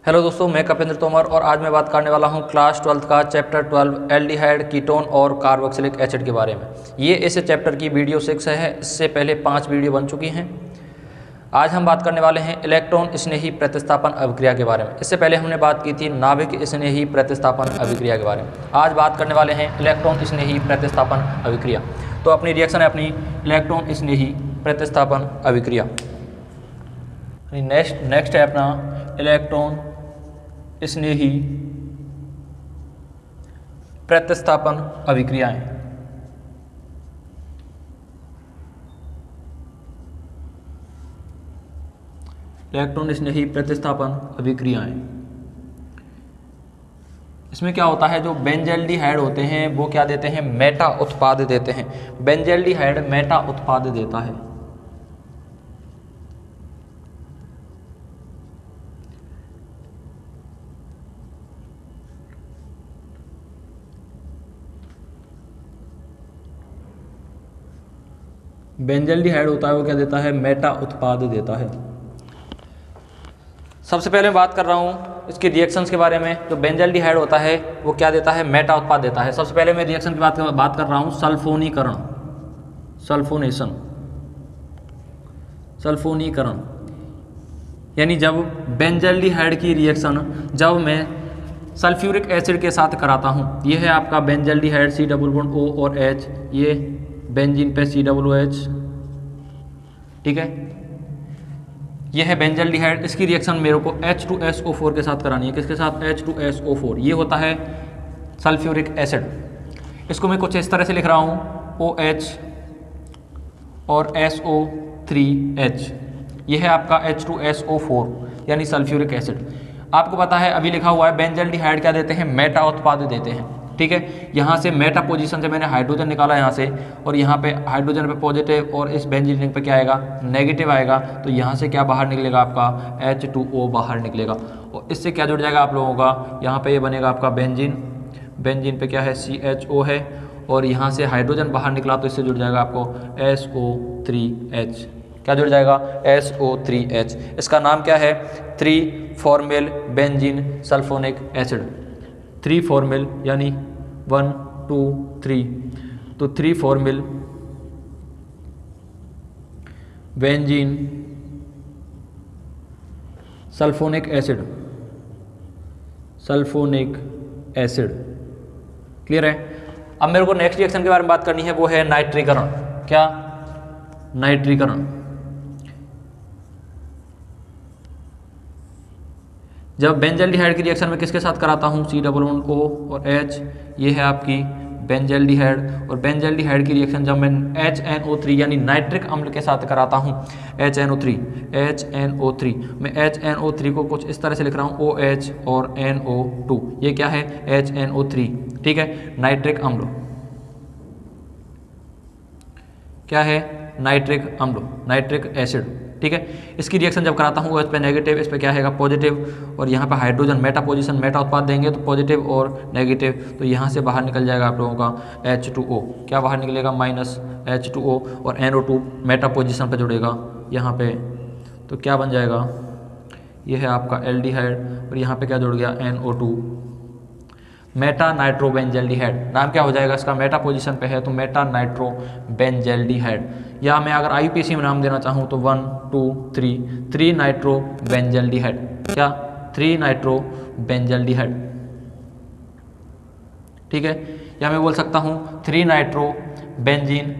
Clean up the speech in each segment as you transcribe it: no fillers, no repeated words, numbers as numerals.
Hello दोस्तों, मैं कपिंद्र तोमर और आज मैं बात करने वाला हूं क्लास 12 का चैप्टर 12 एल्डिहाइड, कीटोन और कार्बोक्सिलिक एसिड के बारे में। ये इस चैप्टर की वीडियो 6 है। इससे पहले 5 वीडियो बन चुकी हैं। आज हम बात करने वाले हैं इलेक्ट्रॉन स्नेही प्रतिस्थापन अभिक्रिया के बारे में। इससे पहले हमने बात की थी नाभिक स्नेही प्रतिस्थापन अभिक्रिया के बारे में। आज बात करने वाले हैं इलेक्ट्रॉन स्नेही प्रतिस्थापन अभिक्रिया। तो अपनी रिएक्शन है अपनी इलेक्ट्रॉन स्नेही प्रतिस्थापन अभिक्रिया। नेक्स्ट है अपना इलेक्ट्रॉन स्नेही प्रतिस्थापन अभिक्रियाएं। इलेक्ट्रॉन स्नेही प्रतिस्थापन अभिक्रियाएं, इसमें क्या होता है, जो बेंजल्डिहाइड होते हैं वो क्या देते हैं, मेटा उत्पाद देते हैं। बेंजल्डिहाइड मेटा उत्पाद देता है। बेंजल्डिहाइड होता है वो क्या देता है, मेटा उत्पाद देता है। सबसे पहले मैं बात कर रहा हूँ इसकी रिएक्शंस के बारे में। जो बेंजल्डिहाइड होता है वो क्या देता है, मेटा उत्पाद देता है। सबसे पहले मैं रिएक्शन की बात कर रहा हूँ सल्फोनीकरण, सल्फोनीकरण यानी जब बेंजल्डिहाइड की रिएक्शन जब मैं सल्फ्यूरिक एसिड के साथ कराता हूँ। ये है आपका benzaldehyde C double bond O और H, ये बेंजीन पे COOH, ठीक है। यह है बेंजल्डिहाइड। इसकी रिएक्शन मेरे को H2SO4 के साथ करानी है। किसके साथ, H2SO4। ये होता है सल्फ्यूरिक एसिड। इसको मैं कुछ इस तरह से लिख रहा हूँ OH और SO3H। यह है आपका H2SO4 यानी सल्फ्यूरिक एसिड। आपको पता है अभी लिखा हुआ है बेंजल्डिहाइड क्या देते हैं, मेटा उत्पाद देते हैं, ठीक है। यहाँ से मेटा पोजीशन से मैंने हाइड्रोजन निकाला यहाँ से, और यहाँ पे हाइड्रोजन पे पॉजिटिव और इस बेंजीन रिंग पे क्या आएगा, नेगेटिव आएगा। तो यहाँ से क्या बाहर निकलेगा, आपका H2O बाहर निकलेगा। और इससे क्या जुड़ जाएगा आप लोगों का, यहाँ पे ये बनेगा आपका बेंजीन पे क्या है, CHO है, और यहाँ से हाइड्रोजन बाहर निकला तो इससे जुड़ जाएगा आपको SO3H। क्या जुड़ जाएगा, SO3H। इसका नाम क्या है, 3-फॉर्मिल बेंजीन सल्फोनिक एसिड। 3-फॉर्मिल यानी 1 2 3, तो 3-फॉर्मिल बेंजीन सल्फोनिक एसिड, क्लियर है। अब मेरे को नेक्स्ट रिएक्शन के बारे में बात करनी है, वो है नाइट्रीकरण। क्या, नाइट्रीकरण। जब बेंजल्डिहाइड की रिएक्शन में किसके साथ कराता हूँ, C डबल बॉन्ड O और H, ये है आपकी बेंजल्डिहाइड। और बेंजल्डिहाइड की रिएक्शन जब मैं HNO3 यानी नाइट्रिक अम्ल के साथ कराता हूँ, HNO3, मैं HNO3 को कुछ इस तरह से लिख रहा हूँ OH और NO2। ये क्या है, HNO3, ठीक है, नाइट्रिक अम्ल। क्या है, नाइट्रिक अम्ल, नाइट्रिक एसिड, ठीक है। इसकी रिएक्शन जब कराता हूँ OH पे नेगेटिव, इस पे क्या है पॉजिटिव, और यहाँ पे हाइड्रोजन मेटा पोजीशन, मेटा उत्पाद देंगे तो पॉजिटिव और नेगेटिव, तो यहाँ से बाहर निकल जाएगा आप लोगों का H2O। क्या बाहर निकलेगा, -H2O, और NO2 मेटा पोजीशन पे जुड़ेगा यहाँ पे, तो क्या बन जाएगा, ये है आपका एल्डिहाइड, और यहाँ पे क्या जुड़ गया, NO2, मेटा नाइट्रो बेंजल्डिहाइड। नाम क्या हो जाएगा इसका, मेटा पोजीशन पे है तो मेटा नाइट्रो बेंजल्डिहाइड। या मैं अगर IUPAC में नाम देना चाहूँ तो 1 2 3 नाइट्रो बेंजल्डिहाइड। क्या, 3 नाइट्रो बेंजल्डिहाइड, ठीक है। या मैं बोल सकता हूँ 3 नाइट्रो बेंजीन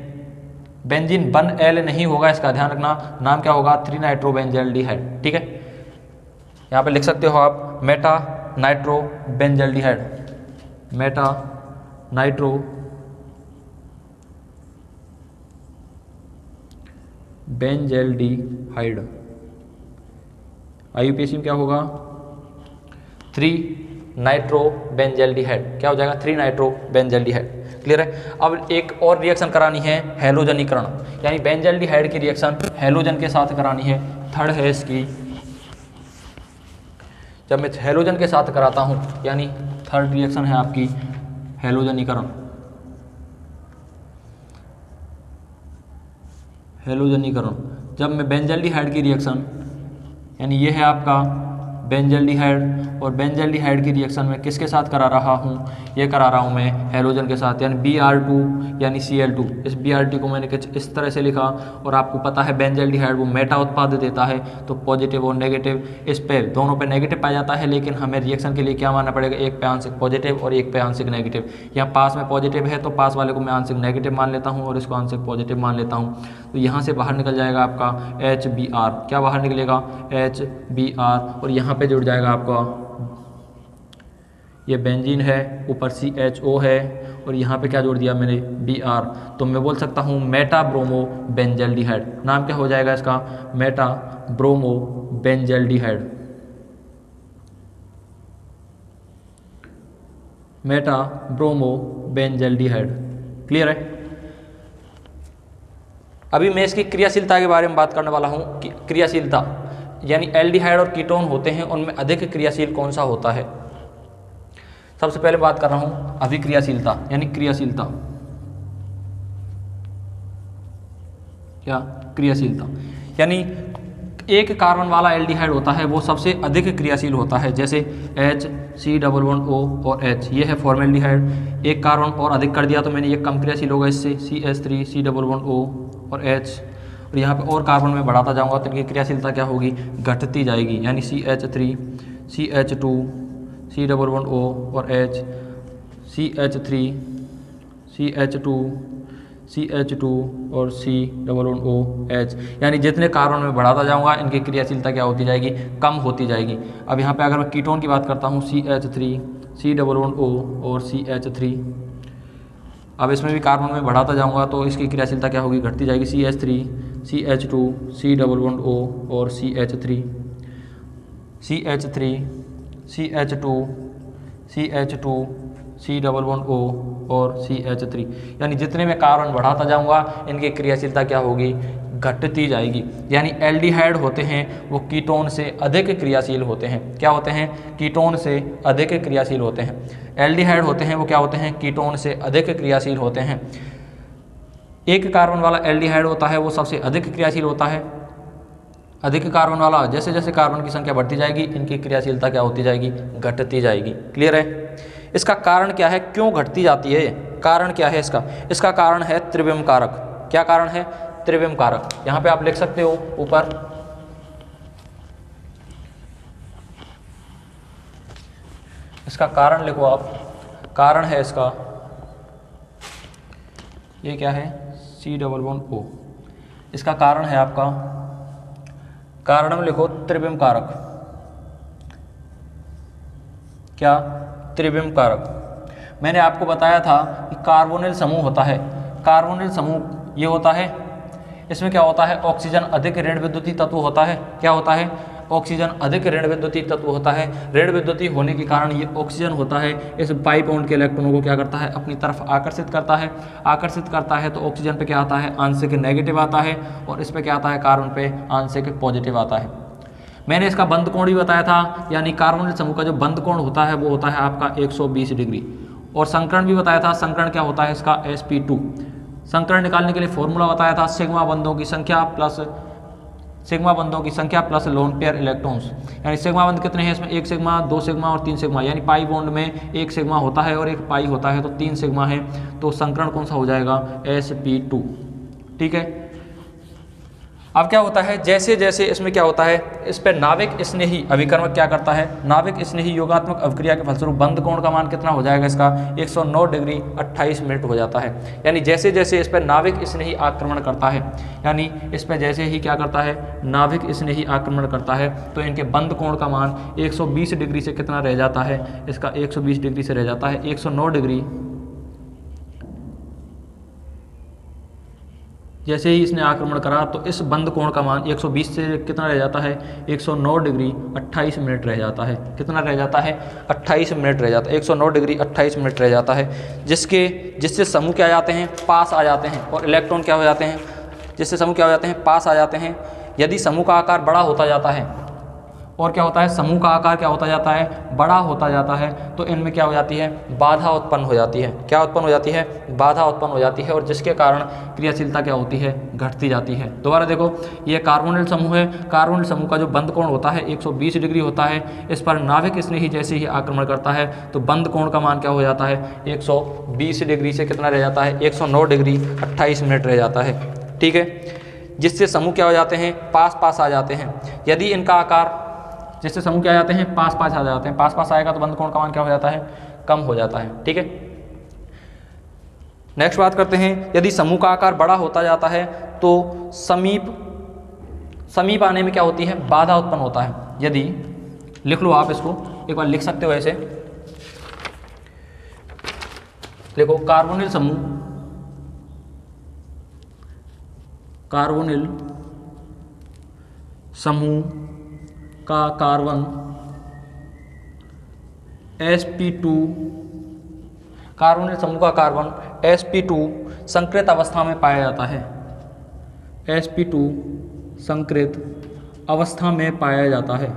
1L नहीं होगा, इसका ध्यान रखना। नाम क्या होगा, 3 नाइट्रो बेंजल्डिहाइड, ठीक है। यहाँ पे लिख सकते हो आप Meta nitro benzaldehyde, Meta nitro benzaldehyde. IUPAC में क्या होगा, 3 नाइट्रो बेंजल्डिहाइड। क्या हो जाएगा, 3 नाइट्रो बेंजल्डिहाइड, क्लियर है। अब एक और रिएक्शन करानी है, हैलोजनीकरण, यानी बेंजल्डिहाइड की रिएक्शन हैलोजन के साथ करानी है। थर्ड है इसकी, जब मैं हैलोजन के साथ कराता हूँ, यानी थर्ड रिएक्शन है आपकी हैलोजनीकरण। हैलोजनीकरण जब मैं बेंजल्डिहाइड की रिएक्शन, यानी ये है आपका बेंजल्डिहाइड, और बेंजल्डिहाइड की रिएक्शन में किसके साथ करा रहा हूँ, ये करा रहा हूँ मैं हेलोजन के साथ, यानी Br2 यानी Cl2। इस Br2 को मैंने कुछ इस तरह से लिखा, और आपको पता है बेंजल्डिहाइड वो मेटा उत्पाद देता है, तो पॉजिटिव और नेगेटिव इस पे दोनों पे नेगेटिव पाया जाता है, लेकिन हमें रिएक्शन के लिए क्या मानना पड़ेगा, एक पे आंशिक पॉजिटिव और एक पे आंशिक नेगेटिव। यहाँ पास में पॉजिटिव है तो पास वाले को मैं आंशिक नेगेटिव मान लेता हूँ और इसको आंशिक पॉजिटिव मान लेता हूँ। तो यहाँ से बाहर निकल जाएगा आपका HBr, क्या बाहर निकलेगा HBr, और यहाँ पे जुड़ जाएगा आपका ये बेंजीन है, ऊपर CHO है, और यहाँ पे क्या जोड़ दिया मैंने Br। तो मैं बोल सकता हूँ मेटा ब्रोमो बेंजल्डिहाइड। नाम क्या हो जाएगा इसका, Meta bromo benzaldehyde, Meta bromo benzaldehyde. Clear है। अभी मैं इसकी क्रियाशीलता के बारे में बात करने वाला हूँ कि क्रियाशीलता यानी एल्डिहाइड और कीटोन होते हैं, उनमें अधिक क्रियाशील कौन सा होता है। सबसे पहले बात कर रहा हूँ अभिक्रियाशीलता, यानी क्रियाशीलता, क्या क्रियाशीलता, यानी एक कार्बन वाला एल्डिहाइड होता है वो सबसे अधिक क्रियाशील होता है, जैसे HCOO और H, ये है फॉर्मेल्डिहाइड। एक कार्बन और अधिक कर दिया तो मैंने ये कम क्रियाशील होगा, इससे CH3 C11O और H, और यहाँ पे और कार्बन में बढ़ाता जाऊँगा तो इनकी क्रियाशीलता क्या होगी, घटती जाएगी, यानी CH3 CH2 C11O और H, CH3 CH2 CH2 और C11OH, यानी जितने कार्बन में बढ़ाता जाऊंगा इनकी क्रियाशीलता क्या होती जाएगी, कम होती जाएगी। अब यहाँ पे अगर मैं कीटोन की बात करता हूँ CH3 C11O और CH3, अब इसमें भी कार्बन में बढ़ाता जाऊंगा तो इसकी क्रियाशीलता क्या होगी, घटती जाएगी, CH3 CH2 C11O और CH3 CH3 CH2 CH2 C11O और CH3, यानी जितने में कार्बन बढ़ाता जाऊंगा इनकी क्रियाशीलता क्या होगी, घटती जाएगी। यानी एल्डिहाइड होते हैं वो कीटोन से अधिक क्रियाशील होते हैं, क्या होते हैं, कीटोन से अधिक क्रियाशील होते हैं। एल्डिहाइड होते हैं वो क्या होते हैं, कीटोन से अधिक क्रियाशील होते हैं। एक कार्बन वाला एल्डिहाइड होता है वो सबसे अधिक क्रियाशील होता है। अधिक कार्बन वाला, जैसे जैसे कार्बन की संख्या बढ़ती जाएगी इनकी क्रियाशीलता क्या होती जाएगी, घटती जाएगी। क्लियर है। इसका कारण क्या है, क्यों घटती जाती है, कारण क्या है इसका, इसका कारण है त्रिविम कारक। क्या कारण है, त्रिविम कारक। यहाँ पे आप लिख सकते हो ऊपर, इसका कारण लिखो आप, कारण है इसका, ये क्या है, C11O, इसका कारण है आपका, कारण में लिखो त्रिविम कारक। क्या, त्रिविम कारक। मैंने आपको बताया था कि कार्बोनिल समूह होता है, कार्बोनिल समूह ये होता है, इसमें क्या होता है, ऑक्सीजन अधिक ऋण विद्युतीय तत्व होता है। क्या होता है, ऑक्सीजन अधिक ऋण विद्युतीय तत्व होता है। ऋण विद्युतीय होने के कारण ये ऑक्सीजन होता है इस पाई बॉन्ड के इलेक्ट्रॉनों को क्या करता है, अपनी तरफ आकर्षित करता है। आकर्षित करता है तो ऑक्सीजन पे क्या आता है, आंशिक नेगेटिव आता है, और इस पे क्या आता है, कार्बन पे आंशिक पॉजिटिव आता है। मैंने इसका बंद कोण भी बताया था, यानी कार्बोनिल समूह का जो बंद कोण होता है वो होता है आपका 120 डिग्री। और संकरण भी बताया था, संकरण क्या होता है इसका, sp2। संकरण निकालने के लिए फॉर्मूला बताया था, सिग्मा बंधों की संख्या प्लस लोन पेयर इलेक्ट्रॉन्स। यानी सिग्मा बंध कितने हैं इसमें, 1 सिग्मा, 2 सिग्मा और 3 सिग्मा, यानी पाई बॉन्ड में 1 सिग्मा होता है और 1 पाई होता है, तो 3 सिग्मा है, तो संकरण कौन सा हो जाएगा, sp2। ठीक है। अब क्या होता है, जैसे जैसे इसमें क्या होता है, इस पर नाविक स्नेही अभिकर्मक क्या करता है, नाविक स्नेही योगात्मक अभिक्रिया के फलस्वरूप बंद कोण का मान कितना हो जाएगा इसका, 109 डिग्री 28 मिनट हो जाता है। यानी जैसे जैसे इस पर नाविक स्नेही आक्रमण करता है, यानी इस पर जैसे ही क्या करता है, नाविक स्नेही आक्रमण करता है, तो इनके बंद कोण का मान 120 डिग्री से कितना रह जाता है, इसका 120 डिग्री से रह जाता है 109 डिग्री। जैसे ही इसने आक्रमण करा तो इस बंद कोण का मान 120 से कितना रह जाता है, 109 डिग्री 28 मिनट रह जाता है। कितना रह जाता है, 28 मिनट रह जाता है, 109 डिग्री 28 मिनट रह जाता है, जिससे समूह क्या आ जाते हैं, पास आ जाते हैं, और इलेक्ट्रॉन क्या हो जाते हैं, जिससे समूह क्या हो जाते हैं, पास आ जाते हैं। यदि समूह का आकार बड़ा होता जाता है, और क्या होता है, समूह का आकार क्या होता जाता है, बड़ा होता जाता है, तो इनमें क्या हो जाती है, बाधा उत्पन्न हो जाती है। क्या उत्पन्न हो जाती है, बाधा उत्पन्न हो जाती है, और जिसके कारण क्रियाशीलता क्या होती है, घटती जाती है। दोबारा देखो, ये कार्बोनिल समूह है। कार्बोनिल समूह का जो बंद कोण होता है 120 डिग्री होता है। इस पर नाभिक स्नेही जैसे ही आक्रमण करता है तो बंद कोण का मान क्या हो जाता है, 120 डिग्री से कितना रह जाता है, 109 डिग्री 28 मिनट रह जाता है। ठीक है, जिससे समूह क्या हो जाते हैं, पास पास आ जाते हैं। यदि इनका आकार, जिससे समूह क्या आ जाते हैं, पास पास आ जाते हैं, पास पास आएगा तो बंद कोण का मान क्या हो जाता है, कम हो जाता है। ठीक है, नेक्स्ट बात करते हैं, यदि समूह का आकार बड़ा होता जाता है तो समीप आने में क्या होती है, बाधा उत्पन्न होता है। यदि, लिख लो आप इसको, एक बार लिख सकते हो ऐसे, देखो कार्बोनिल समूह का कार्बन sp2, कार्बोनिल समूह का कार्बन sp2 संकृत अवस्था में पाया जाता है। sp2 संकृत अवस्था में पाया जाता है।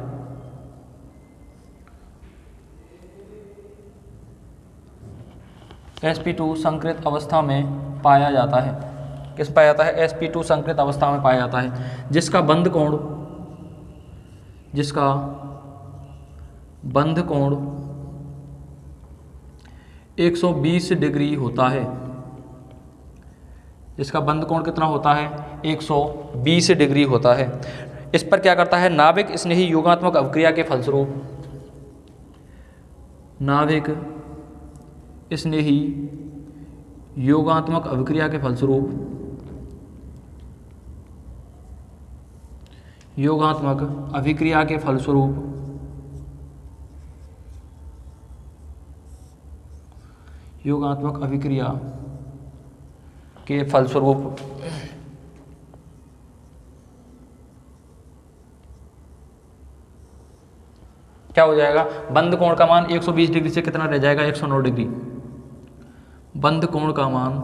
sp2 संकृत अवस्था में पाया जाता है। किस पाया जाता है, sp2 संकृत अवस्था में पाया जाता है, जिसका बंध कोण 120 डिग्री होता है। इसका बंध कोण कितना होता है, 120 डिग्री होता है। इस पर क्या करता है, नाभिक स्नेही योगात्मक अभिक्रिया के फलस्वरूप, नाभिक स्नेही योगात्मक अभिक्रिया के फलस्वरूप, योगात्मक अभिक्रिया के फलस्वरूप योगात्मक अभिक्रिया के फलस्वरूप क्या हो जाएगा, बंद कोण का मान 120 डिग्री से कितना रह जाएगा, 109 डिग्री। बंद कोण का मान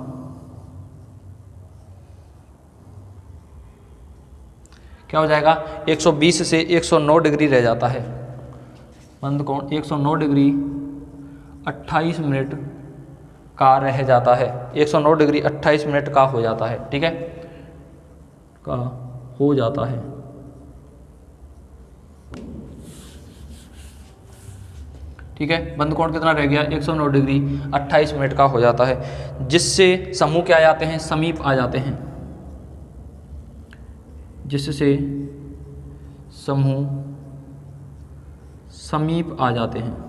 क्या हो जाएगा, 120 से 109 डिग्री रह जाता है। बंद कोण 109 डिग्री 28 मिनट का रह जाता है। 109 डिग्री 28 मिनट का हो जाता है। ठीक है, का हो जाता है। ठीक है, बंद कोण कितना रह गया, 109 डिग्री 28 मिनट का हो जाता है, जिससे समूह क्या आ जाते हैं, समीप आ जाते हैं, जिससे समूह समीप आ जाते हैं।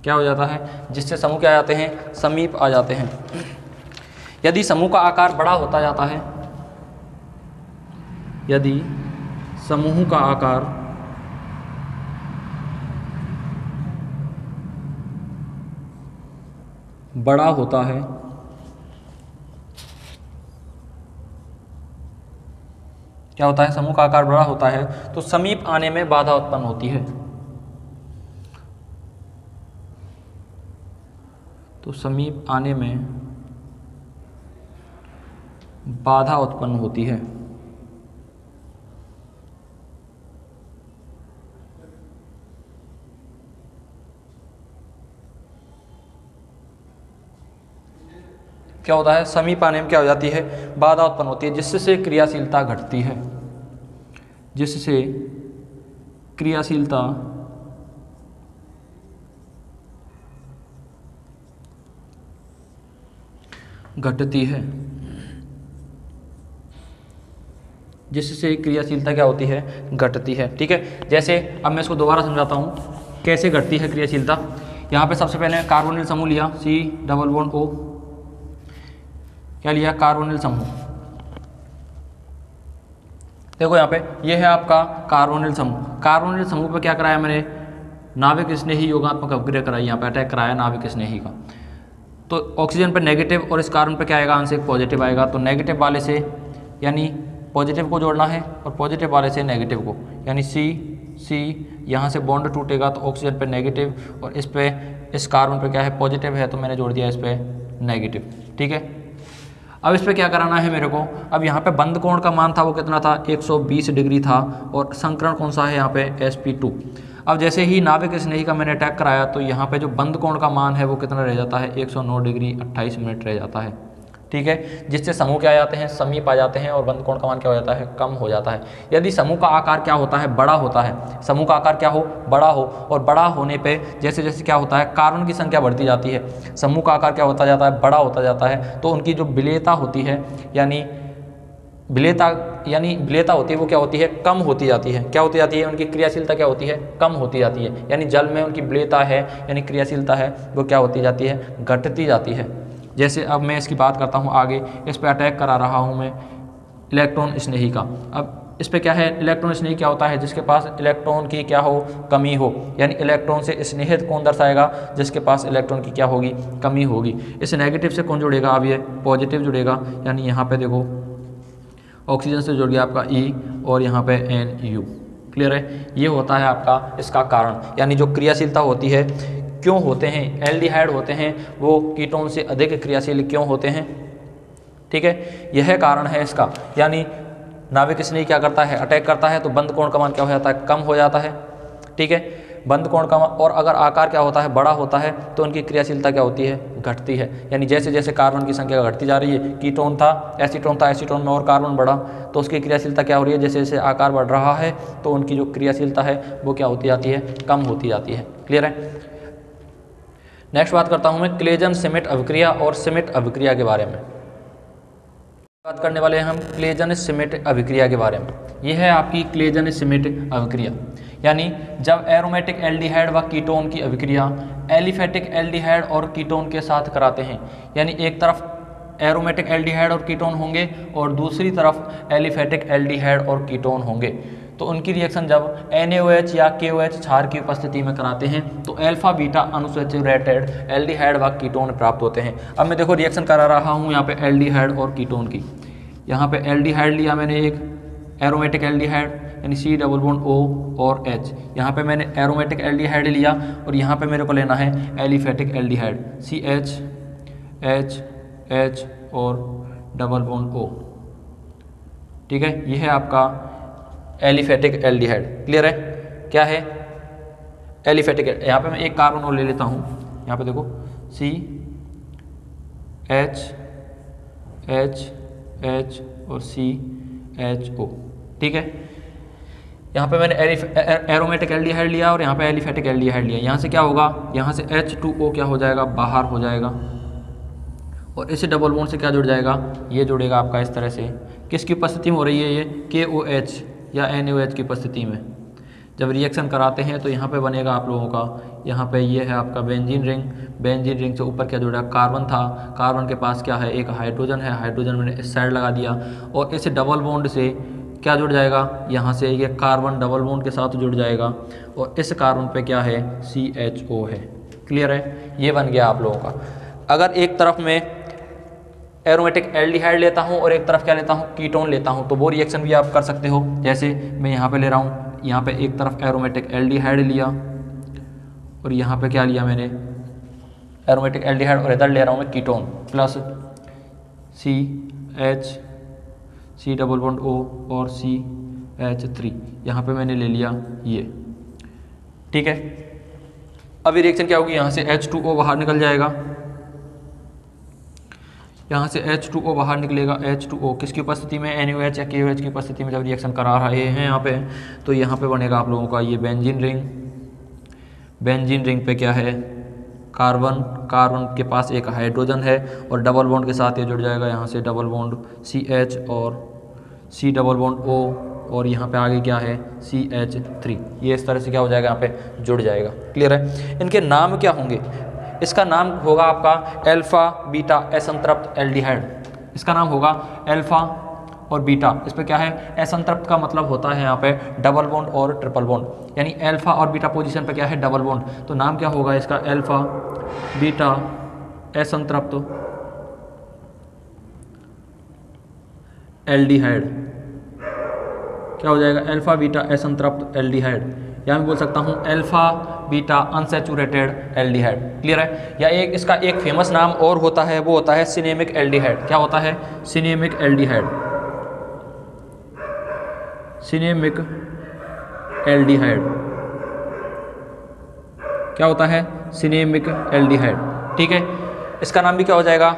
क्या हो जाता है, जिससे समूह क्या आ जाते हैं, समीप आ जाते हैं। यदि समूह का आकार बड़ा होता जाता है, यदि समूह का आकार बड़ा होता है, क्या होता है, समूह का आकार बड़ा होता है तो समीप आने में बाधा उत्पन्न होती है, तो समीप आने में बाधा उत्पन्न होती है। क्या होता है, समीप आने में क्या हो जाती है, बाधा उत्पन्न होती है, जिससे क्रियाशीलता घटती है, जिससे क्रियाशीलता घटती है, जिससे क्रियाशीलता क्या होती है, घटती है। ठीक है, जैसे अब मैं इसको दोबारा समझाता हूँ कैसे घटती है क्रियाशीलता। यहाँ पे सबसे पहले कार्बोनिल समूह लिया, C+O, क्या लिया, कार्बोनिल समूह। देखो यहाँ पे ये है आपका कार्बोनिल समूह। कार्बोनिल समूह पे क्या कराया मैंने, नाभिक स्नेही योगात्मक अभिक्रिया कराई, यहाँ पे अटैक कराया नाभिक स्नेही का। तो ऑक्सीजन पर नेगेटिव और इस कार्बन पे क्या आएगा, आंसर पॉजिटिव आएगा। तो नेगेटिव वाले से यानी पॉजिटिव को जोड़ना है और पॉजिटिव वाले से नेगेटिव को, यानी C यहाँ से बॉन्ड टूटेगा तो ऑक्सीजन पे नेगेटिव और इस कार्बन पे क्या है, पॉजिटिव है, तो मैंने जोड़ दिया इस पर नेगेटिव। ठीक है, अब इस पर क्या कराना है मेरे को, अब यहाँ पे बंद कोण का मान था वो कितना था 120 डिग्री था, और संकरण कौन सा है यहाँ पे sp2। अब जैसे ही नाभिक स्नेही का मैंने अटैक कराया तो यहाँ पे जो बंद कोण का मान है वो कितना रह जाता है 109 डिग्री 28 मिनट रह जाता है। ठीक है, जिससे समूह क्या आ जाते हैं, समीप आ जाते हैं, और बंद कोण का मान क्या हो जाता है, कम हो जाता है। यदि समूह का आकार क्या होता है, बड़ा होता है, समूह का आकार क्या हो, बड़ा हो, और बड़ा होने पे जैसे जैसे क्या होता है, कार्बन की संख्या बढ़ती जाती है, समूह का आकार क्या होता जाता है, बड़ा होता जाता है, तो उनकी जो विलेयता होती है, यानी विलेयता होती है वो क्या होती है, कम होती जाती है। क्या होती जाती है, उनकी क्रियाशीलता क्या होती है, कम होती जाती है। यानी जल में उनकी विलेयता है यानी क्रियाशीलता है वो क्या होती जाती है, घटती जाती है। जैसे अब मैं इसकी बात करता हूँ आगे, इस पर अटैक करा रहा हूँ मैं इलेक्ट्रॉन स्नेही का। अब इस पे क्या है, इलेक्ट्रॉन स्नेही क्या होता है, जिसके पास इलेक्ट्रॉन की क्या हो, कमी हो, यानी इलेक्ट्रॉन से स्नेहित कौन दर्शाएगा, जिसके पास इलेक्ट्रॉन की क्या होगी, कमी होगी। इस नेगेटिव से कौन जुड़ेगा, अब ये पॉजिटिव जुड़ेगा, यानी यहाँ पे देखो ऑक्सीजन से जुड़ गया आपका E और यहाँ पे NU। क्लियर है, ये होता है आपका इसका कारण, यानी जो क्रियाशीलता होती है, क्यों होते हैं एल्डिहाइड होते हैं वो कीटोन से अधिक क्रियाशील क्यों होते हैं। ठीक है, यह कारण है इसका। यानी नाभिक स्नेही क्या करता है, अटैक करता है तो बंद कोण का मान क्या हो जाता है, कम हो जाता है। ठीक है, बंद कोण का मान, और अगर आकार क्या होता है, बड़ा होता है, तो उनकी क्रियाशीलता क्या होती है, घटती है। यानी जैसे जैसे कार्बन की संख्या घटती जा रही है, कीटोन था, एसीटोन में और कार्बन बढ़ा, तो उसकी क्रियाशीलता क्या हो रही है, जैसे जैसे आकार बढ़ रहा है तो उनकी जो क्रियाशीलता है वो क्या होती जाती है, कम होती जाती है। क्लियर है। नेक्स्ट बात करता हूँ मैं क्लेजन सिमिट अभिक्रिया और सिमिट अभिक्रिया के बारे में। बात करने वाले हैं हम क्लेजन सिमिट अभिक्रिया के बारे में। यह है आपकी क्लेजन सिमिट अभिक्रिया, यानी जब एरोमेटिक एल्डिहाइड व कीटोन की अभिक्रिया एलिफेटिक एल्डिहाइड और कीटोन के साथ कराते हैं। यानी एक तरफ एरोमेटिक एल्डिहाइड और कीटोन होंगे और दूसरी तरफ एलिफेटिक एल्डिहाइड और कीटोन होंगे, तो उनकी रिएक्शन जब NaOH या KOH क्षार की उपस्थिति में कराते हैं तो अल्फा बीटा अनसैचुरेटेड एल्डिहाइड व कीटोन प्राप्त होते हैं। अब मैं देखो रिएक्शन करा रहा हूँ यहाँ पे एल्डिहाइड और कीटोन की। यहाँ पे एल्डिहाइड लिया मैंने एक एरोमेटिक एल्डिहाइड यानी C डबल बॉन्ड O और H। यहाँ पे मैंने एरोमेटिक एल्डिहाइड लिया और यहाँ पे मेरे को लेना है aliphatic aldehyde CH H H और डबल बॉन्ड O। ठीक है, ये है आपका एलिफेटिक एल्डिहाइड। क्लियर है, क्या है एलिफेटिक। यहाँ पे मैं एक कार्बन और ले लेता हूँ, यहाँ पे देखो C H H H और C H O। ठीक है, यहाँ पे मैंने एरोमेटिक एल्डिहाइड लिया और यहाँ पे एलिफेटिक एल्डिहाइड लिया। यहाँ से क्या होगा, यहाँ से H2O क्या हो जाएगा, बाहर हो जाएगा, और इसे डबल बॉन्ड से क्या जुड़ जाएगा, ये जुड़ेगा आपका इस तरह से। किसकी उपस्थिति में हो रही है, ये KOH या NaOH की उपस्थिति में। जब रिएक्शन कराते हैं तो यहाँ पे बनेगा आप लोगों का, यहाँ पे ये है आपका बेंजीन रिंग। बेंजीन रिंग से ऊपर क्या जुड़ा, कार्बन था, कार्बन के पास क्या है, एक हाइड्रोजन है, हाइड्रोजन मैंने इस साइड लगा दिया, और इस डबल बॉन्ड से क्या जुड़ जाएगा, यहाँ से ये कार्बन डबल बॉन्ड के साथ जुड़ जाएगा, और इस कार्बन पे क्या है, CHO है। क्लियर है, ये बन गया आप लोगों का। अगर एक तरफ में एरोमेटिक एल्डिहाइड लेता हूँ और एक तरफ क्या लेता हूँ, कीटोन लेता हूँ, तो वो रिएक्शन भी आप कर सकते हो। जैसे मैं यहाँ पे ले रहा हूँ, यहाँ पे एक तरफ एरोमेटिक एल्डिहाइड लिया और यहाँ पे क्या लिया मैंने, एरोमेटिक एल्डिहाइड, और इधर ले रहा हूँ मैं ketone plus CH C double bond O और CH3। यहाँ पे मैंने ले लिया ये। ठीक है, अभी रिएक्शन क्या होगी, यहाँ से H2O बाहर निकल जाएगा, यहाँ से H2O बाहर निकलेगा। H2O किसकी उपस्थिति में, NaOH या KOH की उपस्थिति में जब रिएक्शन करा रहे हैं यहाँ पे, तो यहाँ पे बनेगा आप लोगों का ये बेंजीन रिंग। बेंजीन रिंग पे क्या है, कार्बन, कार्बन के पास एक हाइड्रोजन है और डबल बॉन्ड के साथ ये जुड़ जाएगा, यहाँ से डबल बॉन्ड CH और C डबल बॉन्ड O, और यहाँ पे आगे क्या है CH3। ये इस तरह से क्या हो जाएगा, यहाँ पे जुड़ जाएगा। क्लियर है, इनके नाम क्या होंगे, इसका नाम होगा आपका अल्फा बीटा असंतृप्त एल्डिहाइड। इसका नाम होगा अल्फा और बीटा। इस पर क्या है, असंतृप्त का मतलब होता है यहाँ पे डबल बॉन्ड और ट्रिपल बॉन्ड, यानी अल्फा और बीटा पोजीशन पे क्या है, डबल बॉन्ड, तो नाम क्या होगा इसका, अल्फा बीटा असंतृप्त एल्डिहाइड। क्या हो जाएगा, अल्फा बीटा असंतृप्त एल्डिहाइड। या मैं बोल सकता हूँ alpha beta unsaturated aldehyde. Clear है। या एक इसका एक फेमस नाम और होता है, वो होता है सिनेमिक एल्डिहाइड। क्या होता है? Cinnamic aldehyde. सिनेमिक एल्डिहाइड क्या होता है? Cinnamic aldehyde. ठीक है, इसका नाम भी क्या हो जाएगा?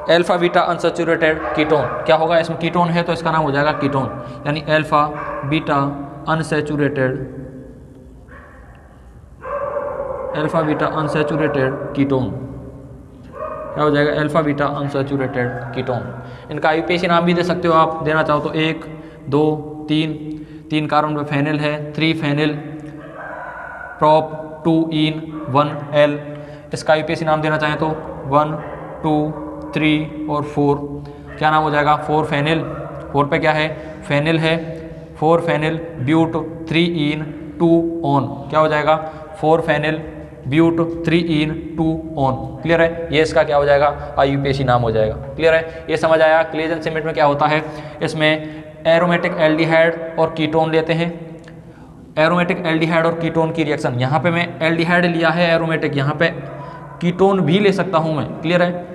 Alpha beta unsaturated ketone. क्या होगा? इसमें कीटोन है तो इसका नाम हो जाएगा कीटोन, यानी alpha beta unsaturated, alpha beta unsaturated ketone. क्या हो जाएगा? Alpha beta unsaturated ketone. इनका आईयूपीएसी नाम भी दे सकते हो आप, देना चाहो तो 1 2 3 कार्बन पे फेनिल है, 3 फेनिल प्रॉप 2 इन 1 एल। इसका आईयूपीएसी नाम देना चाहें तो 1 2 3 और 4 क्या नाम हो जाएगा? 4 फेनिल। 4 पे क्या है? फेनिल है। 4 फेनिल ब्यूट 3 इन 2 ऑन। क्या हो जाएगा? 4 phenyl but 3 yn 2 one. Clear है। ये इसका क्या हो जाएगा? आईयूपीएसी नाम हो जाएगा। क्लियर है। ये समझ आया। क्लेजन सीमेंट में क्या होता है? इसमें एरोमेटिक एल्डिहाइड और कीटोन लेते हैं। एरोमेटिक एल्डिहाइड और कीटोन की रिएक्शन, यहाँ पे मैं एल्डिहाइड लिया है एरोमेटिक, यहाँ पे कीटोन भी ले सकता हूँ मैं। क्लियर है।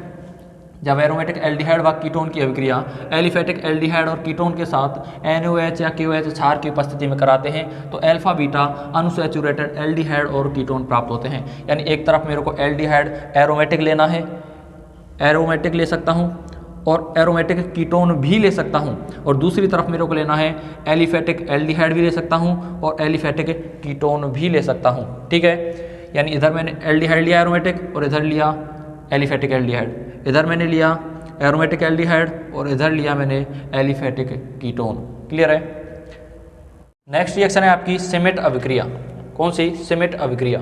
जब एरोमेटिक एल्डिहाइड व कीटोन की अभिक्रिया एलिफेटिक एल्डिहाइड और कीटोन के साथ NOH या KOH क्षार की उपस्थिति में कराते हैं तो अल्फा बीटा अनसैचुरेटेड एल्डिहाइड और कीटोन प्राप्त होते हैं। यानी एक तरफ मेरे को एल्डिहाइड एरोमेटिक लेना है, एरोमेटिक ले सकता हूँ और एरोमेटिक कीटोन भी ले सकता हूँ, और दूसरी तरफ मेरे को लेना है एलिफेटिक एल्डिहाइड भी ले सकता हूँ और एलिफेटिक कीटोन भी ले सकता हूँ। ठीक है। यानी इधर मैंने एल्डिहाइड लिया एरोमेटिक और इधर लिया एलिफेटिक एल्डिहाइड, इधर मैंने लिया एरोमेटिक एल्डिहाइड और इधर लिया मैंने एलिफेटिक कीटोन। क्लियर है। नेक्स्ट रिएक्शन है आपकी सिमेट अभिक्रिया। कौन सी? सिमेट अभिक्रिया।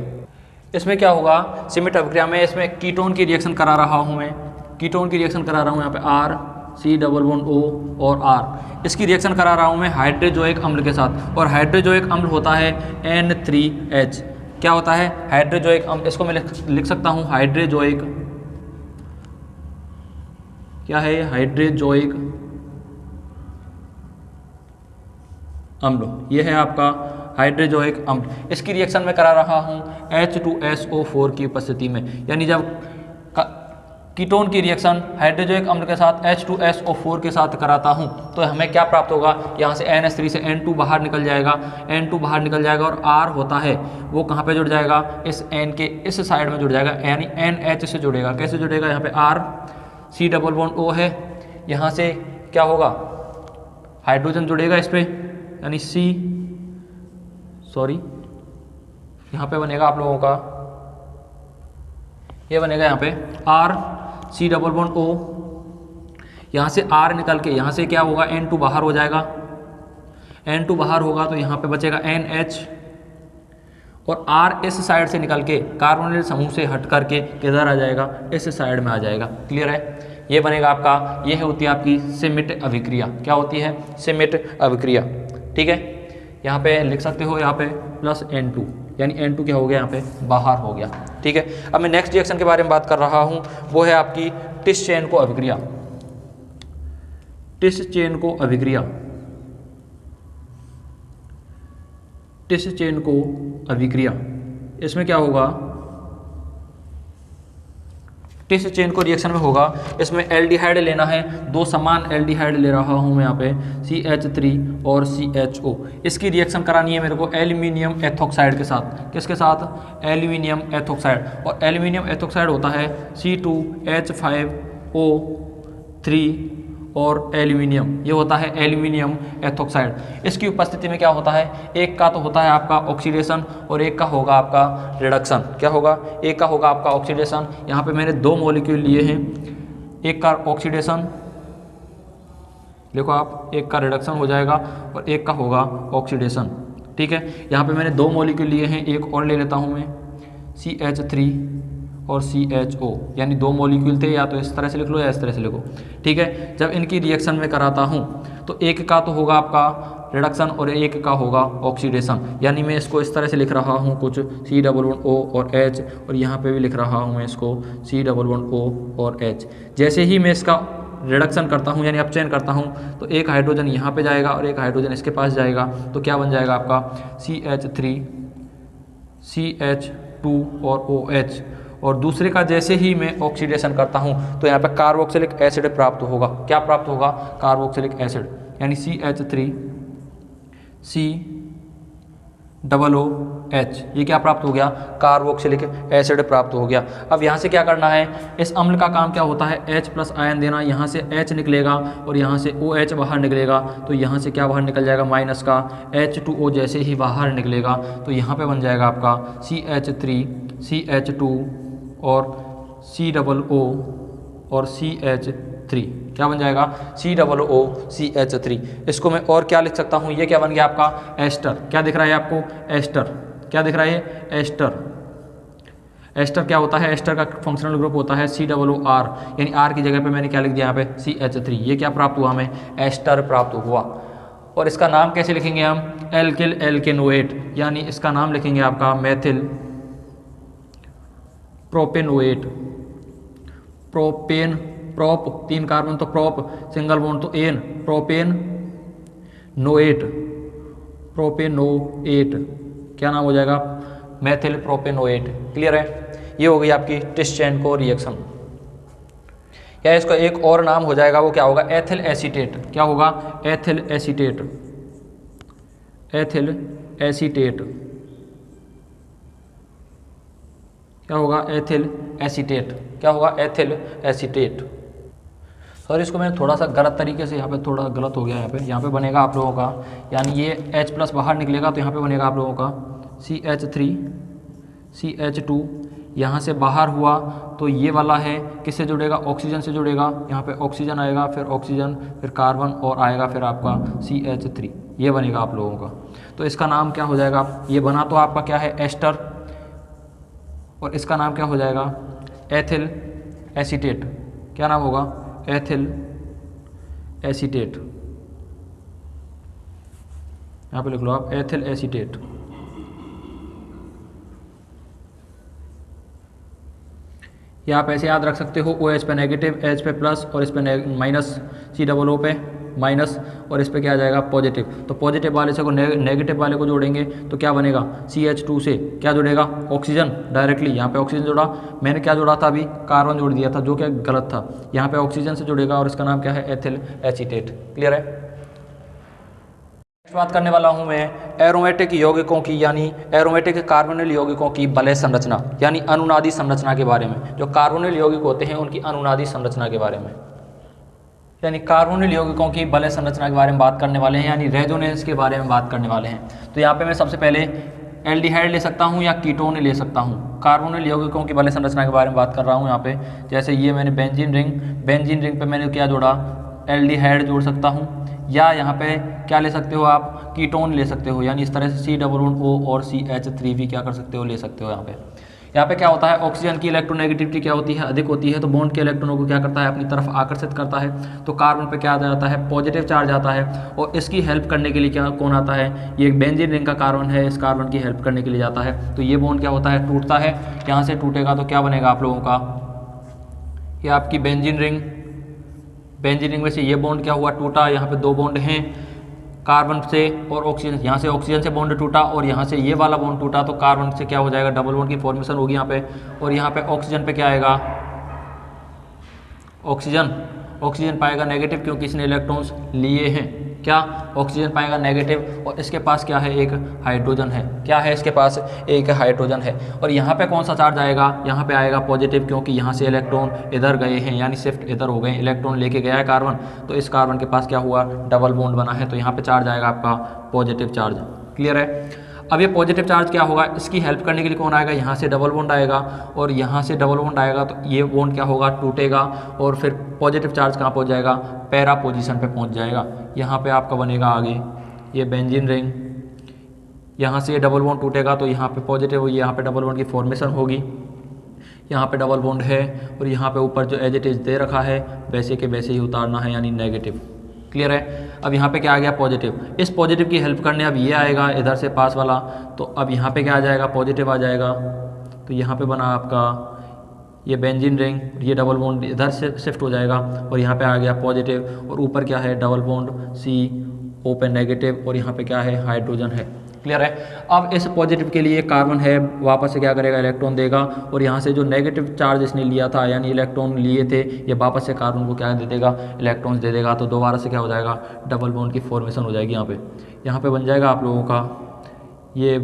इसमें क्या होगा? सिमेट अभिक्रिया में इसमें कीटोन की रिएक्शन करा रहा हूँ मैं, कीटोन की रिएक्शन करा रहा हूँ यहाँ पे R COO और R। इसकी रिएक्शन करा रहा हूँ मैं हाइड्रोजोइक अम्ल के साथ, और हाइड्रोजोइक अम्ल होता है N3H। क्या होता है? हाइड्रोजोइक अम्ल। इसको मैं लिख सकता हूँ हाइड्रोजोइक, क्या है? हाइड्रोजोइक अम्ल। ये है आपका हाइड्रोजोइक अम्ल। इसकी रिएक्शन में करा रहा हूँ H2SO4 की उपस्थिति में। यानी जब कीटोन की रिएक्शन हाइड्रोजोइक अम्ल के साथ H2SO4 के साथ कराता हूँ तो हमें क्या प्राप्त होगा? यहाँ से NH3 से N2 बाहर निकल जाएगा, N2 बाहर निकल जाएगा और R होता है वो कहाँ पे जुड़ जाएगा? इस N के इस साइड में जुड़ जाएगा, यानी NH से जुड़ेगा। कैसे जुड़ेगा? यहाँ पे R COO है, यहाँ से क्या होगा? हाइड्रोजन जुड़ेगा इस पे, यानी यहाँ पे बनेगा आप लोगों का, ये बनेगा यहाँ पे R COO। यहाँ से R निकल के यहाँ से क्या होगा? N2 बाहर हो जाएगा, N2 बाहर होगा तो यहाँ पे बचेगा NH, और R इस साइड से निकल के कार्बोनिल समूह से हट करके किधर आ जाएगा? इस साइड में आ जाएगा। क्लियर है। ये बनेगा आपका, ये होती है आपकी सिमेट अभिक्रिया। क्या होती है? सिमेट अभिक्रिया। ठीक है। यहाँ पे लिख सकते हो, यहाँ पे प्लस N2, यानी N2 क्या हो गया? यहाँ पे बाहर हो गया। ठीक है। अब मैं नेक्स्ट रिएक्शन के बारे में बात कर रहा हूँ, वो है आपकी टिस चेन को अभिक्रिया। टिस चेन को अभिक्रिया, टिस चेन को अभिक्रिया। इसमें क्या होगा? टिस चेन को रिएक्शन में होगा, इसमें एल्डिहाइड लेना है, 2 समान एल्डिहाइड ले रहा हूँ मैं यहाँ पे CH3 और CHO। इसकी रिएक्शन करानी है मेरे को एल्यूमिनियम एथोक्साइड के साथ। किसके साथ? Aluminium ethoxide. और एल्यूमिनियम एथोक्साइड होता है C2H5O3 और एल्यूमिनियम, ये होता है एल्यूमिनियम एथोक्साइड। इसकी उपस्थिति में क्या होता है? एक का तो होता है आपका ऑक्सीडेशन और एक का होगा आपका रिडक्शन। क्या होगा? एक का होगा आपका ऑक्सीडेशन। यहाँ पे मैंने 2 मॉलिक्यूल लिए हैं, एक का ऑक्सीडेशन, देखो आप, एक का रिडक्शन हो जाएगा और एक का होगा ऑक्सीडेशन। ठीक है। यहाँ पे मैंने 2 मॉलिक्यूल लिए हैं, एक और ले लेता हूँ मैं CH3 और CHO, यानी 2 मॉलिक्यूल थे, या तो इस तरह से लिख लो या इस तरह से लिखो। ठीक है। जब इनकी रिएक्शन में कराता हूँ तो एक का तो होगा आपका रिडक्शन और एक का होगा ऑक्सीडेशन। यानी मैं इसको इस तरह से लिख रहा हूँ कुछ C11O और H, और यहाँ पे भी लिख रहा हूँ मैं इसको C11O और H। जैसे ही मैं इसका रिडक्शन करता हूँ यानी अपचयन करता हूँ तो एक हाइड्रोजन यहाँ पे जाएगा और एक हाइड्रोजन इसके पास जाएगा, तो क्या बन जाएगा आपका CH3 CH2 और OH। और दूसरे का जैसे ही मैं ऑक्सीडेशन करता हूँ तो यहाँ पे कार्बोक्सिलिक एसिड प्राप्त होगा। क्या प्राप्त होगा? कार्बोक्सिलिक एसिड, यानी CH3 COOH, ये क्या प्राप्त हो गया? कार्बोक्सिलिक एसिड प्राप्त हो गया। अब यहाँ से क्या करना है, इस अम्ल का काम क्या होता है? H+ आयन देना। यहाँ से H निकलेगा और यहाँ से OH बाहर निकलेगा, तो यहाँ से क्या बाहर निकल जाएगा? माइनस का H2O जैसे ही बाहर निकलेगा तो यहाँ पे बन जाएगा आपका CH3 CH2 और COO और CH3, क्या बन जाएगा? COO CH3। इसको मैं और क्या लिख सकता हूँ? ये क्या बन गया आपका? एस्टर। क्या दिख रहा है आपको? एस्टर। क्या दिख रहा है? एस्टर। एस्टर क्या होता है? एस्टर का फंक्शनल ग्रुप होता है COOR, यानी R की जगह पे मैंने क्या लिख दिया यहाँ पे? CH3। ये क्या प्राप्त हुआ हमें? एस्टर प्राप्त हुआ। और इसका नाम कैसे लिखेंगे हम? एल्किल एल्केनोएट, यानी इसका नाम लिखेंगे आपका methyl propanoate. Propane, prop 3 carbon तो प्रोप, सिंगल बॉन्ड तो एन, प्रोपेन नोएट, प्रोपेनोएट, क्या नाम हो जाएगा? Methyl propanoate. क्लियर है? ये हो गई आपकी टिस्चेंको रिएक्शन। या इसका एक और नाम हो जाएगा, वो क्या होगा? Ethyl acetate. क्या होगा? Ethyl acetate. एथिल एसीटेट क्या होगा? Ethyl acetate. क्या होगा? Ethyl acetate. सॉरी, इसको मैंने थोड़ा सा गलत तरीके से यहाँ पे थोड़ा गलत हो गया। यहाँ पे बनेगा आप लोगों का, यानी ये H+ बाहर निकलेगा तो यहाँ पे बनेगा आप लोगों का CH3 CH2। यहाँ से बाहर हुआ तो ये वाला है किससे जुड़ेगा? ऑक्सीजन से जुड़ेगा। यहाँ पे ऑक्सीजन आएगा, फिर ऑक्सीजन, फिर कार्बन और आएगा फिर आपका CH3। ये बनेगा आप लोगों का। तो इसका नाम क्या हो जाएगा? ये बना तो आपका क्या है? एस्टर, और इसका नाम क्या हो जाएगा? Ethyl acetate. क्या नाम होगा? Ethyl acetate. यहाँ पे लिख लो आप एथिल एसीटेट। या आप ऐसे याद रख सकते हो, OH पे नेगेटिव, H पे प्लस और इस पे माइनस, COO पे माइनस और इस पे क्या आ जाएगा? पॉजिटिव। तो पॉजिटिव वाले से को नेगेटिव वाले को जोड़ेंगे तो क्या बनेगा? CH2 से क्या जुड़ेगा? Oxygen directly. यहाँ पे ऑक्सीजन जोड़ा, मैंने क्या जोड़ा था अभी? कार्बन जोड़ दिया था, जो क्या गलत था। यहाँ पे ऑक्सीजन से जुड़ेगा और इसका नाम क्या है? Ethyl acetate. क्लियर है? नेक्स्ट बात करने वाला हूँ मैं एरोमेटिक यौगिकों की, यानी एरोमेटिक कार्बोनिल यौगिकों की वलय संरचना, यानी अनुनादी संरचना के बारे में। जो कार्बोनिल यौगिक होते हैं उनकी अनुनादी संरचना के बारे में, यानी कार्बोनिल यौगिकों की वलय संरचना के बारे में बात करने वाले हैं, यानी रेजोनेंस के बारे में बात करने वाले हैं। तो यहाँ पे मैं सबसे पहले एल्डिहाइड ले सकता हूँ या कीटोन ले सकता हूँ। कार्बोनिल यौगिकों की वलय संरचना के बारे में बात कर रहा हूँ यहाँ पे। जैसे ये मैंने बेंजीन रिंग पे मैंने क्या जोड़ा? एल्डिहाइड जोड़ सकता हूँ, या यहाँ पे क्या ले सकते हो आप? कीटोन ले सकते हो, यानी इस तरह से COO और CH3 भी क्या कर सकते हो? ले सकते हो। यहाँ पे क्या होता है? ऑक्सीजन की इलेक्ट्रोनेगेटिविटी क्या होती है? अधिक होती है, तो बॉन्ड के इलेक्ट्रॉनों को क्या करता है? अपनी तरफ आकर्षित करता है। तो कार्बन पे क्या आ जाता है? पॉजिटिव चार्ज आता है। और इसकी हेल्प करने के लिए क्या कौन आता है? ये एक बेंजीन रिंग का कार्बन है, इस कार्बन की हेल्प करने के लिए जाता है। तो ये बॉन्ड क्या होता है? टूटता है। यहाँ से टूटेगा तो क्या बनेगा आप लोगों का? ये आपकी बेंजीन रिंग में से ये बॉन्ड क्या हुआ? टूटा। यहाँ पे 2 बॉन्ड हैं कार्बन से और ऑक्सीजन, यहाँ से ऑक्सीजन से बॉन्ड टूटा और यहाँ से ये वाला बॉन्ड टूटा, तो कार्बन से क्या हो जाएगा? डबल बॉन्ड की फॉर्मेशन होगी यहाँ पे। और यहाँ पे ऑक्सीजन पे क्या आएगा? ऑक्सीजन पाएगा नेगेटिव, क्योंकि इसने इलेक्ट्रॉन्स लिए हैं। क्या? ऑक्सीजन पाएगा नेगेटिव, और इसके पास क्या है? एक हाइड्रोजन है। क्या है इसके पास? एक हाइड्रोजन है। और यहाँ पे कौन सा चार्ज आएगा? यहाँ पे आएगा पॉजिटिव, क्योंकि यहाँ से इलेक्ट्रॉन इधर गए हैं, यानी शिफ्ट इधर हो गए। इलेक्ट्रॉन लेके गया है कार्बन, तो इस कार्बन के पास क्या हुआ? डबल बॉन्ड बना है, तो यहाँ पे चार्ज आएगा आपका पॉजिटिव चार्ज। क्लियर है? अब ये पॉजिटिव चार्ज क्या होगा? इसकी हेल्प करने के लिए कौन आएगा? यहाँ से डबल बॉन्ड आएगा, और यहाँ से डबल बॉन्ड आएगा, तो ये बॉन्ड क्या होगा? टूटेगा, और फिर पॉजिटिव चार्ज कहाँ पहुँच जाएगा? पैरा पोजीशन पे पहुँच जाएगा। यहाँ पे आपका बनेगा आगे ये बेंजीन रिंग, यहाँ से ये डबल बॉन्ड टूटेगा तो यहाँ पे पॉजिटिव हुई, यहाँ पे डबल बॉन्ड की फॉर्मेशन होगी। यहाँ पे डबल बॉन्ड है, और यहाँ पे ऊपर जो एज इट इज दे रखा है वैसे के वैसे ही उतारना है, यानी नेगेटिव। क्लियर है? अब यहाँ पे क्या आ गया? पॉजिटिव। इस पॉजिटिव की हेल्प करने अब ये आएगा इधर से पास वाला, तो अब यहाँ पे क्या आ जाएगा? पॉजिटिव आ जाएगा। तो यहाँ पे बना आपका ये बेंजीन रिंग, ये डबल बॉन्ड इधर से शिफ्ट हो जाएगा और यहाँ पे आ गया पॉजिटिव, और ऊपर क्या है double bond C open negative, और यहाँ पे क्या है हाइड्रोजन है। क्लियर है। अब इस पॉजिटिव के लिए कार्बन है, वापस से क्या करेगा इलेक्ट्रॉन देगा, और यहाँ से जो नेगेटिव चार्ज इसने लिया था यानी इलेक्ट्रॉन लिए थे, ये वापस से कार्बन को क्या दे देगा इलेक्ट्रॉन्स दे देगा। तो दोबारा से क्या हो जाएगा डबल बॉन्ड की फॉर्मेशन हो जाएगी। यहाँ पे बन जाएगा आप लोगों का ये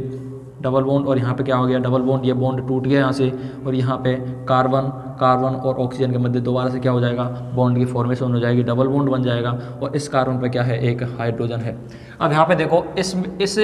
डबल बॉन्ड, और यहाँ पे क्या हो गया डबल बॉन्ड, ये बॉन्ड टूट गया यहाँ से, और यहाँ पे कार्बन और ऑक्सीजन के मध्य दोबारा से क्या हो जाएगा बॉन्ड की फॉर्मेशन हो जाएगी, डबल बॉन्ड बन जाएगा, और इस कार्बन पे क्या है एक हाइड्रोजन है। अब यहाँ पे देखो इस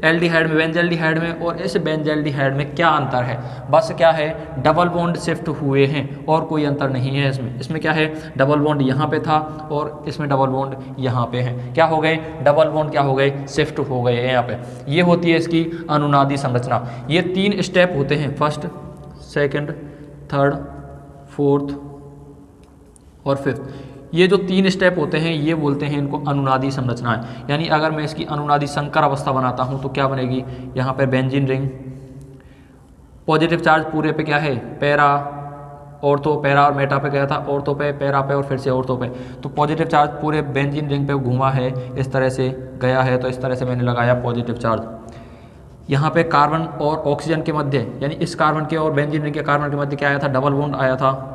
एल्डिहाइड में बेंजल्डिहाइड में और इस बेंजल्डिहाइड में क्या अंतर है, बस क्या है डबल बॉन्ड शिफ्ट हुए हैं और कोई अंतर नहीं है इसमें क्या है डबल बॉन्ड यहाँ पे था और इसमें डबल बॉन्ड यहाँ पे है, क्या हो गए डबल बॉन्ड क्या हो गए शिफ्ट हो गए हैं यहाँ पे। ये होती है इसकी अनुनादी संरचना। ये 3 स्टेप होते हैं, फर्स्ट, सेकंड, थर्ड, फोर्थ और फिफ्थ। ये जो 3 स्टेप होते हैं ये बोलते हैं इनको अनुनादी संरचनाएं। यानी अगर मैं इसकी अनुनादी संकर अवस्था बनाता हूं तो क्या बनेगी, यहाँ पे बेंजीन रिंग, पॉजिटिव चार्ज पूरे पे क्या है पैरा, ऑर्थो, पैरा और मेटा पे गया था, ऑर्थो पे, पैरा पे और फिर से ऑर्थो पे। तो पॉजिटिव चार्ज पूरे बेंजीन रिंग पे घूमा है, इस तरह से गया है, तो इस तरह से मैंने लगाया पॉजिटिव चार्ज। यहाँ पे कार्बन और ऑक्सीजन के मध्य यानी इस कार्बन के और बेंजीन रिंग के कार्बन के मध्य क्या आया था डबल बॉन्ड आया था,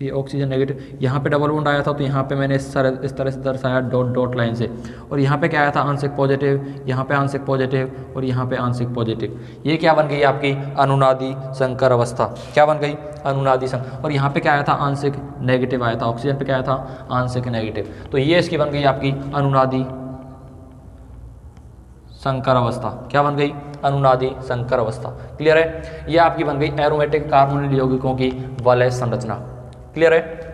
ये ऑक्सीजन नेगेटिव, यहाँ पे डबल बॉन्ड आया था, तो यहाँ पे मैंने इस तरह से दर्शाया डॉट डॉट लाइन से, और यहाँ पे क्या आया था आंशिक पॉजिटिव, यहाँ पे आंशिक पॉजिटिव और यहाँ पे आंशिक पॉजिटिव। ये क्या बन गई आपकी अनुनादी संकर अवस्था, क्या बन गई अनुनादी संकर। और यहाँ पे क्या आया था आंशिक नेगेटिव आया था, ऑक्सीजन पे क्या आया था आंशिक नेगेटिव। तो ये इसकी बन गई आपकी अनुनादी संकर अवस्था, क्या बन गई अनुनादी संकर अवस्था। क्लियर है। ये आपकी बन गई एरोमेटिक कार्बोनिल यौगिकों की वलय संरचना। क्लियर है।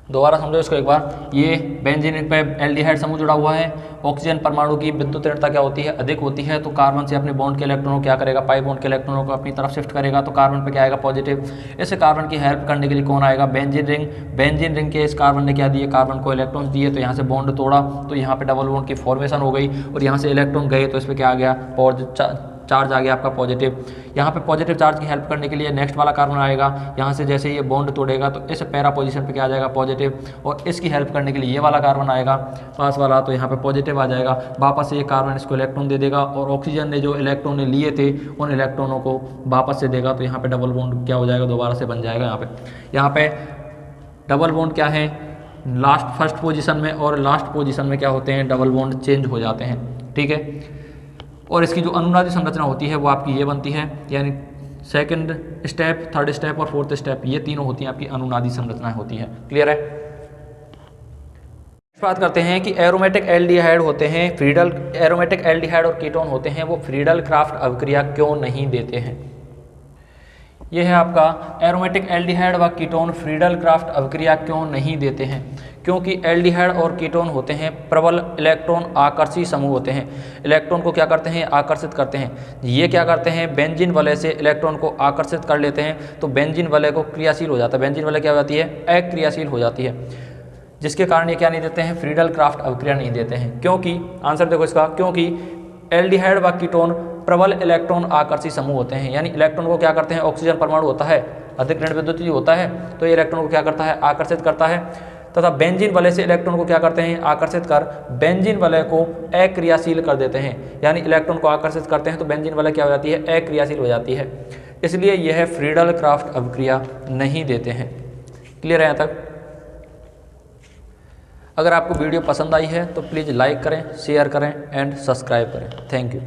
दोबारा समझो इसको एक बार। ये बेंजीन रिंग पे एल्डिहाइड समूह जुड़ा हुआ है, ऑक्सीजन परमाणु की विद्युत ऋणता क्या होती है अधिक होती है, तो कार्बन से अपने बॉन्ड के इलेक्ट्रॉनों को क्या करेगा पाई बॉन्ड के इलेक्ट्रॉनों को अपनी तरफ शिफ्ट करेगा, तो कार्बन पे क्या आएगा पॉजिटिव। इस कार्बन की हेल्प करने के लिए कौन आएगा बेंजीन रिंग के इस कार्बन ने क्या दिए कार्बन को इलेक्ट्रॉन्स दिए, तो यहाँ से बॉन्ड तोड़ा तो यहाँ पे डबल बॉन्ड की फॉर्मेशन हो गई, और यहाँ से इलेक्ट्रॉन गए तो इस पर क्या आ गया चार्ज आ गया आपका पॉजिटिव। यहाँ पे पॉजिटिव चार्ज की हेल्प करने के लिए नेक्स्ट वाला कार्बन आएगा, यहाँ से जैसे ये बॉन्ड तोड़ेगा तो इस पैरा पोजीशन पे क्या आ जाएगा पॉजिटिव, और इसकी हेल्प करने के लिए ये वाला कार्बन आएगा पास वाला, तो यहाँ पे पॉजिटिव आ जाएगा। वापस से ये कार्बन इसको इलेक्ट्रॉन दे देगा, और ऑक्सीजन ने जो इलेक्ट्रॉन लिए थे उन इलेक्ट्रॉनों को वापस से देगा, तो यहाँ पे डबल बॉन्ड क्या हो जाएगा दोबारा से बन जाएगा। यहाँ पे डबल बॉन्ड क्या है लास्ट फर्स्ट पोजीशन में, और लास्ट पोजीशन में क्या होते हैं डबल बॉन्ड चेंज हो जाते हैं। ठीक है। और इसकी जो अनुनादी संरचना होती है वो आपकी ये बनती है, यानी सेकंड स्टेप, थर्ड स्टेप और फोर्थ स्टेप, ये तीनों होती हैं आपकी अनुनादी संरचनाएं होती हैं। क्लियर है। बात करते हैं कि एरोमेटिक एल्डिहाइड होते हैं एरोमेटिक एल्डिहाइड और कीटोन होते हैं वो फ्रीडल क्राफ्ट अभिक्रिया क्यों नहीं देते हैं। यह है आपका एरोमेटिक एल्डिहाइड व कीटोन फ्रीडल क्राफ्ट अभिक्रिया क्यों नहीं देते हैं, क्योंकि एल्डिहाइड और कीटोन होते हैं प्रबल इलेक्ट्रॉन आकर्षी समूह होते हैं, इलेक्ट्रॉन को क्या करते हैं आकर्षित करते हैं। ये क्या करते हैं बेंजीन वलय से इलेक्ट्रॉन को आकर्षित कर लेते हैं, तो बेंजीन वलय को क्रियाशील हो जाता है, बेंजीन वलय क्या हो जाती है अक्रियाशील हो जाती है, जिसके कारण ये क्या नहीं देते हैं फ्रीडल क्राफ्ट अभिक्रिया नहीं देते हैं। क्योंकि आंसर देखो इसका, क्योंकि एल्डिहाइड व कीटोन प्रबल इलेक्ट्रॉन आकर्षी समूह होते हैं, यानी इलेक्ट्रॉन को क्या करते हैं ऑक्सीजन परमाणु होता है अधिक ऋण विद्युत होता है, तो ये इलेक्ट्रॉन को क्या करता है आकर्षित करता है, तथा बेंजीन वलय से इलेक्ट्रॉन को क्या करते हैं आकर्षित कर बेंजीन वलय को अक्रियाशील कर देते हैं, यानी इलेक्ट्रॉन को आकर्षित करते हैं तो बेंजीन वलय क्या हो जाती है अक्रियाशील हो जाती है, इसलिए यह फ्रीडल क्राफ्ट अभिक्रिया नहीं देते हैं। क्लियर है यहाँ तक। अगर आपको वीडियो पसंद आई है तो प्लीज़ लाइक करें, शेयर करें एंड सब्सक्राइब करें। Thank you.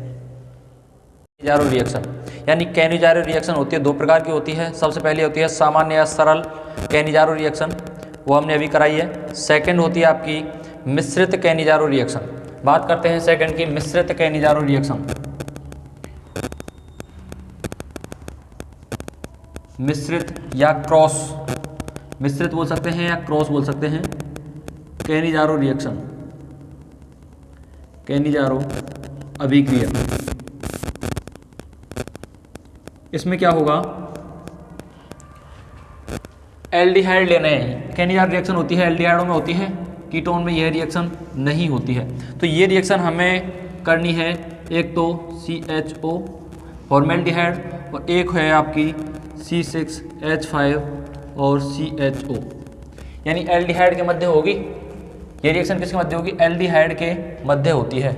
कैनिजारो रिएक्शन, यानी कैनिजारो रिएक्शन होती है दो प्रकार की होती है। सबसे पहले होती है सामान्य या सरल कैनिजारो रिएक्शन, वो हमने अभी कराई है। सेकंड होती है आपकी मिश्रित कैनिजारो रिएक्शन। बात करते हैं सेकंड की मिश्रित कैनिजारो रिएक्शन। मिश्रित या क्रॉस, मिश्रित बोल सकते हैं या क्रॉस बोल सकते हैं कैनिजारो रिएक्शन, कैनिजारो अभिक्रिया। इसमें क्या होगा एल्डिहाइड लेना है, कैनिजारो रिएक्शन होती है एल्डिहाइडों में होती है, कीटोन में यह रिएक्शन नहीं होती है। तो ये रिएक्शन हमें करनी है एक तो CHO फॉर्मेल्डिहाइड और एक है आपकी C6H5 और CHO, यानी एल्डिहाइड के मध्य होगी। ये रिएक्शन किसके मध्य होगी? एल्डिहाइड के मध्य होती है।